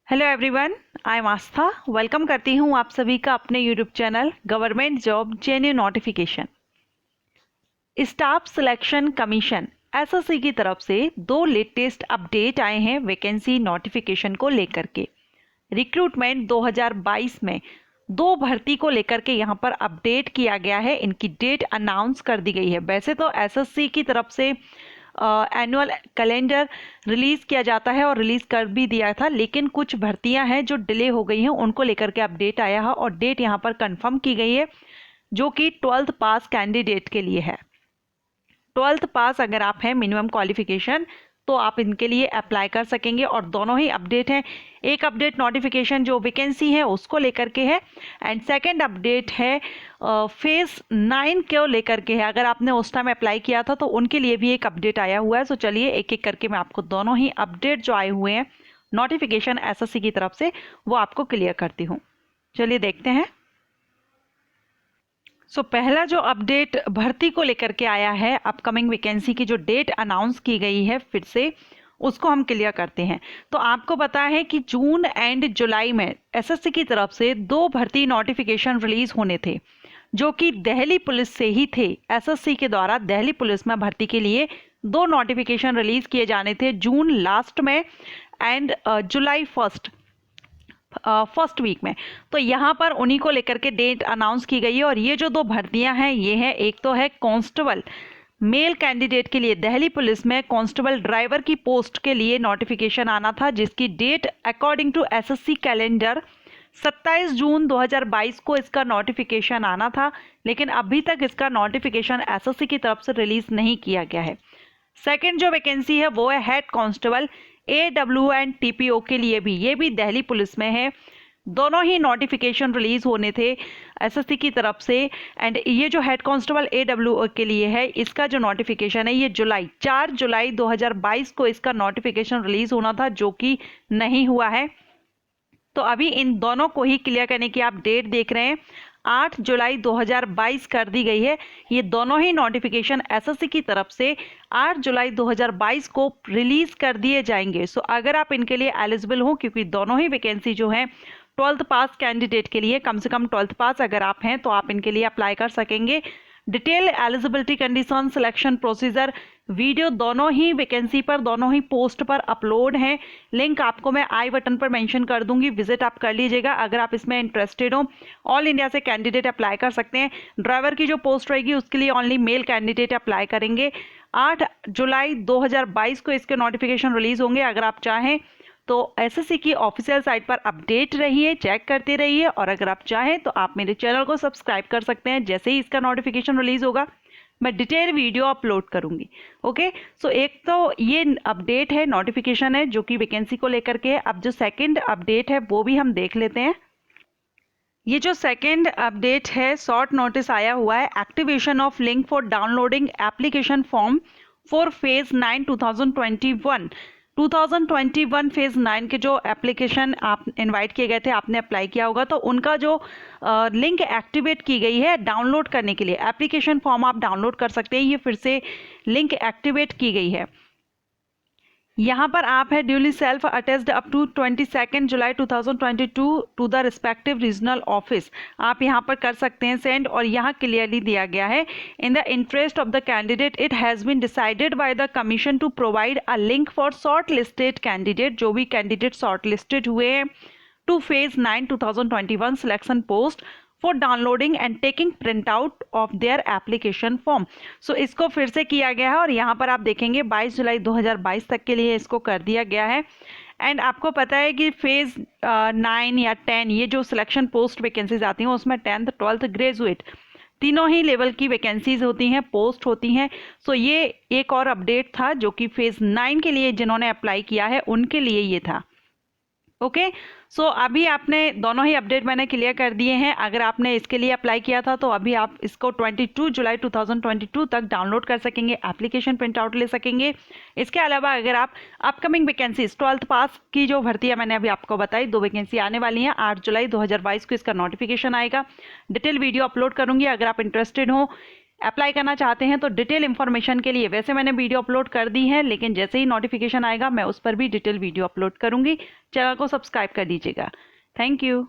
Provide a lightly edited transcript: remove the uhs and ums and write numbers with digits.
Hello everyone, I am Aastha. Welcome करती हूँ आप सभी का अपने YouTube channel government job genuine notification. Staff selection commission SSC की तरफ से दो लेटेस्ट अपडेट आए हैं वैकेंसी नोटिफिकेशन को लेकर के। रिक्रूटमेंट 2022 में दो भर्ती को लेकर के यहाँ पर अपडेट किया गया है। इनकी डेट अनाउंस कर दी गई है। वैसे तो एसएससी की तरफ से एनुअल कैलेंडर रिलीज किया जाता है और रिलीज कर भी दिया था, लेकिन कुछ भर्तियां हैं जो डिले हो गई हैं, उनको लेकर के अपडेट आया है और डेट यहाँ पर कंफर्म की गई है, जो कि 12th पास कैंडिडेट के लिए है। 12th पास अगर आप हैं मिनिमम क्वालिफिकेशन तो आप इनके लिए अप्लाई कर सकेंगे। और दोनों ही अपडेट हैं। एक अपडेट नोटिफिकेशन जो वैकेंसी है उसको लेकर के है, एंड सेकंड अपडेट है फेज 9 को लेकर के है। अगर आपने उस टाइम अप्लाई किया था तो उनके लिए भी एक अपडेट आया हुआ है। सो चलिए एक एक करके मैं आपको दोनों ही अपडेट जो आए हुए हैं नोटिफिकेशन एसएससी की तरफ से वो आपको क्लियर करती हूँ। चलिए देखते हैं। पहला जो अपडेट भर्ती को लेकर के आया है, अपकमिंग वैकेंसी की जो डेट अनाउंस की गई है फिर से, उसको हम क्लियर करते हैं। तो आपको पता है कि जून एंड जुलाई में एसएससी की तरफ से दो भर्ती नोटिफिकेशन रिलीज होने थे, जो कि दिल्ली पुलिस से ही थे। एसएससी के द्वारा दिल्ली पुलिस में भर्ती के लिए दो नोटिफिकेशन रिलीज किए जाने थे, जून लास्ट में एंड जुलाई फर्स्ट वीक में। तो यहाँ पर उन्हीं को लेकर के डेट अनाउंस की गई है। और ये जो दो भर्तियां हैं ये हैं, एक तो है कांस्टेबल मेल कैंडिडेट के लिए दिल्ली पुलिस में कांस्टेबल ड्राइवर की पोस्ट के लिए नोटिफिकेशन आना था, जिसकी date according to SSC calendar 27 June 2022 को इसका नोटिफिकेशन आना था, लेकिन अभी तक इसका नोटिफिकेशन एसएससी की तरफ से रिलीज नहीं किया गया है। सेकेंड जो वैकेंसी है वो है head constable AW and TPO के लिए भी, ये भी दिल्ली पुलिस में है। दोनों ही नोटिफिकेशन रिलीज होने थे एसएससी की तरफ से। एंड ये जो हेड कांस्टेबल AW के लिए है, इसका जो नोटिफिकेशन है ये 4 जुलाई 2022 को इसका नोटिफिकेशन रिलीज होना था, जो कि नहीं हुआ है। तो अभी इन दोनों को ही क्लियर करने की आप डेट देख रहे हैं, 8 जुलाई 2022 कर दी गई है। ये दोनों ही नोटिफिकेशन एसएससी की तरफ से 8 जुलाई 2022 को रिलीज कर दिए जाएंगे। सो अगर आप इनके लिए एलिजिबल हो, क्योंकि दोनों ही वैकेंसी जो है 12th पास कैंडिडेट के लिए, कम से कम 12th पास अगर आप हैं तो आप इनके लिए अप्लाई कर सकेंगे। Detail eligibility condition selection procedure video दोनों ही वैकेंसी पर, दोनों ही पोस्ट पर अपलोड हैं। लिंक आपको मैं आई बटन पर मेंशन कर दूंगी, विजिट आप कर लीजिएगा अगर आप इसमें इंटरेस्टेड हो। ऑल इंडिया से कैंडिडेट अप्लाई कर सकते हैं। ड्राइवर की जो पोस्ट रहेगी उसके लिए ओनली मेल कैंडिडेट अप्लाई करेंगे। 8 जुलाई 2022 को इसके नोटिफिकेशन रिलीज होंगे। अगर आप चाहें तो एसएससी की ऑफिशियल साइट पर अपडेट रहिए, चेक करते रहिए, और अगर आप चाहें तो आप मेरे चैनल को सब्सक्राइब कर सकते हैं। जैसे ही इसका नोटिफिकेशन रिलीज होगा मैं डिटेल वीडियो अपलोड करूंगी। ओके, सो एक तो ये अपडेट है, नोटिफिकेशन है जो कि वैकेंसी को लेकर के है। अब जो सेकंड अपडेट है वो भी हम देख लेते हैं। ये जो सेकंड अपडेट है, शॉर्ट नोटिस आया हुआ है, activation of link for downloading application form for phase 9 2021 phase 9 के जो एप्लीकेशन आप इनवाइट किए गए थे, आपने अप्लाई किया होगा, तो उनका जो लिंक एक्टिवेट की गई है डाउनलोड करने के लिए, एप्लीकेशन फॉर्म आप डाउनलोड कर सकते हैं। ये फिर से लिंक एक्टिवेट की गई है। यहाँ पर आप है duly self attested up to 22 July 2022 to the respective regional office, आप यहाँ पर कर सकते हैं सेंड। और यहाँ क्लियरली दिया गया है, in the interest of the candidate it has been decided by the commission to provide a link for shortlisted candidate, जो भी कैंडिडेट शॉर्ट लिस्टेड हुए हैं, to phase 9 2021 selection post for downloading and taking print out of their application form. So इसको फिर से किया गया है और यहाँ पर आप देखेंगे 22 जुलाई 2022 तक के लिए इसको कर दिया गया है। एंड आपको पता है कि फेज 9 या 10 ये जो सिलेक्शन पोस्ट वैकेंसीज आती हैं उसमें 10th 12th ग्रेजुएट तीनों ही लेवल की वैकेंसीज होती हैं, पोस्ट होती हैं। सो ये एक और अपडेट था जो कि फेज 9 के लिए जिन्होंने अप्लाई किया है उनके लिए ये था। ओके, सो अभी आपने दोनों ही अपडेट मैंने क्लियर कर दिए हैं। अगर आपने इसके लिए अप्लाई किया था तो अभी आप इसको 22 जुलाई 2022 तक डाउनलोड कर सकेंगे, एप्लीकेशन प्रिंट आउट ले सकेंगे। इसके अलावा अगर आप अपकमिंग वैकेंसीज 12th पास की जो भर्ती है मैंने अभी आपको बताई, दो वैकेंसी आने वाली हैं, 8 जुलाई 2022 को इसका नोटिफिकेशन आएगा। डिटेल वीडियो अपलोड करूंगी, अगर आप इंटरेस्टेड हो अप्लाई करना चाहते हैं तो डिटेल इन्फॉर्मेशन के लिए वैसे मैंने वीडियो अपलोड कर दी है, लेकिन जैसे ही नोटिफिकेशन आएगा मैं उस पर भी डिटेल वीडियो अपलोड करूंगी। चैनल को सब्सक्राइब कर दीजिएगा। Thank you.